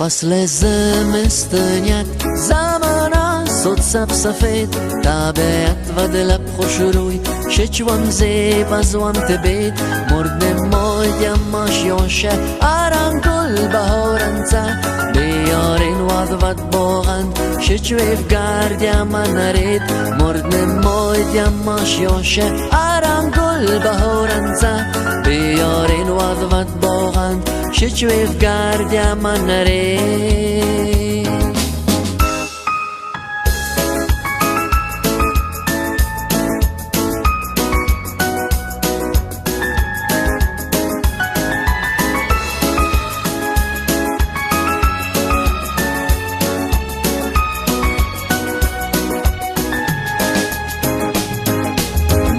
فصل زمستانیت زمان صد سفید طبیعت و دلب خوش روی شچوام زیب از وام تبید مرد مایم ماشیاشه آرام گل بهارنزه بیارین واد باغند شچویف گردیم من نرید مرد مایم ماشیاشه آرام گل بهارنزه بیارین واد باغند شچویف گردیم من نرید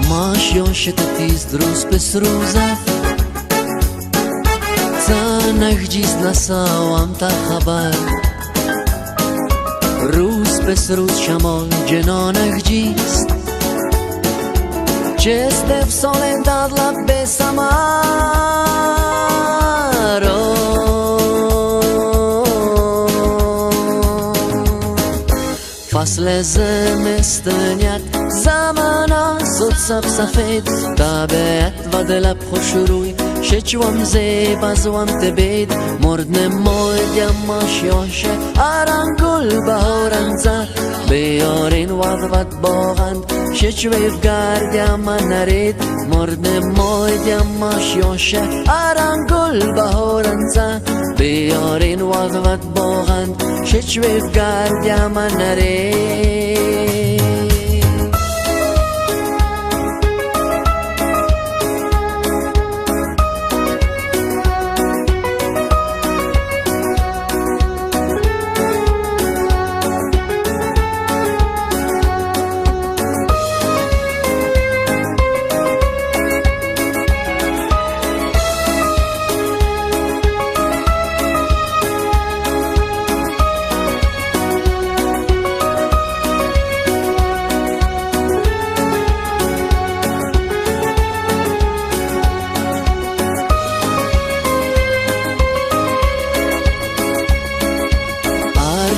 ماشیاشه تیز دروس پس روزه تنك جيز نساوام تا خبر روز پس روز شمال جنانك جيز جست افسالن داد لب بسمار فصل زمستانیت زمان صد سفید طبیعت و دلب خوش روی شچوام زیب از وام تبید مرد نمایم ماشیاشه آرام گل بهارنزه بیارین واد باغند شچویف گردیم من نرید مرد نمایم ماشیاشه آرام گل بهارنزه بیارین واد باغند شچویف گردیم من نرید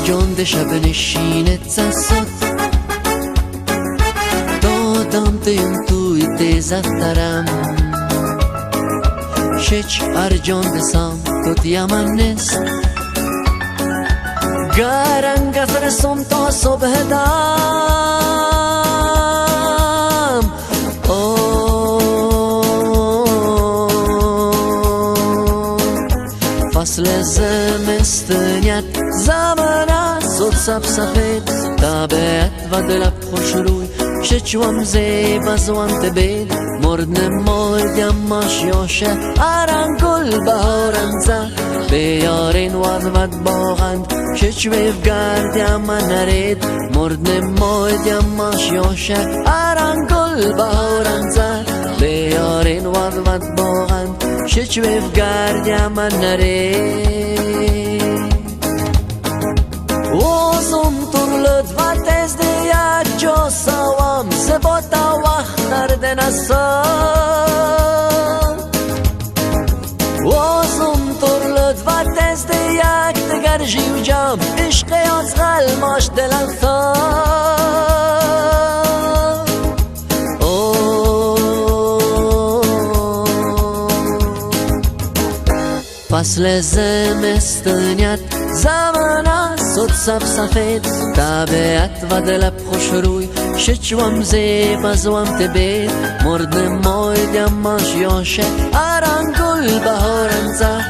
جان شب نشینت زد دادم تیم توی تیزت ترم شچ ارجان دسام تو دیامن نیست گرنگ فرسم تا صبح دم فصل زمستانیت زمان صد سفید طبیعت و دلب خوش روی شچوام زیب از وام تبید مرد نمایم ماشیاشه آرام گل بهارنزه بیارین واد باغند شچویف گردیم من نرید مرد نمایم ماشیاشه آرام گل بهارنزه بیارین واد باغند شچویف گردیم من نرید اوزم turlut va tez de ya jo sawam se bota waqtar de nasam اوزم turlut va tez de ya degar jiv jam ishq azgal mash dilan kham فصل زمستانیت زمان صد سفید طبیعت و دلب خوش روی شچوام زیب از وام تبید مرد نمایم ماشیاشه آرام گل بهارنزه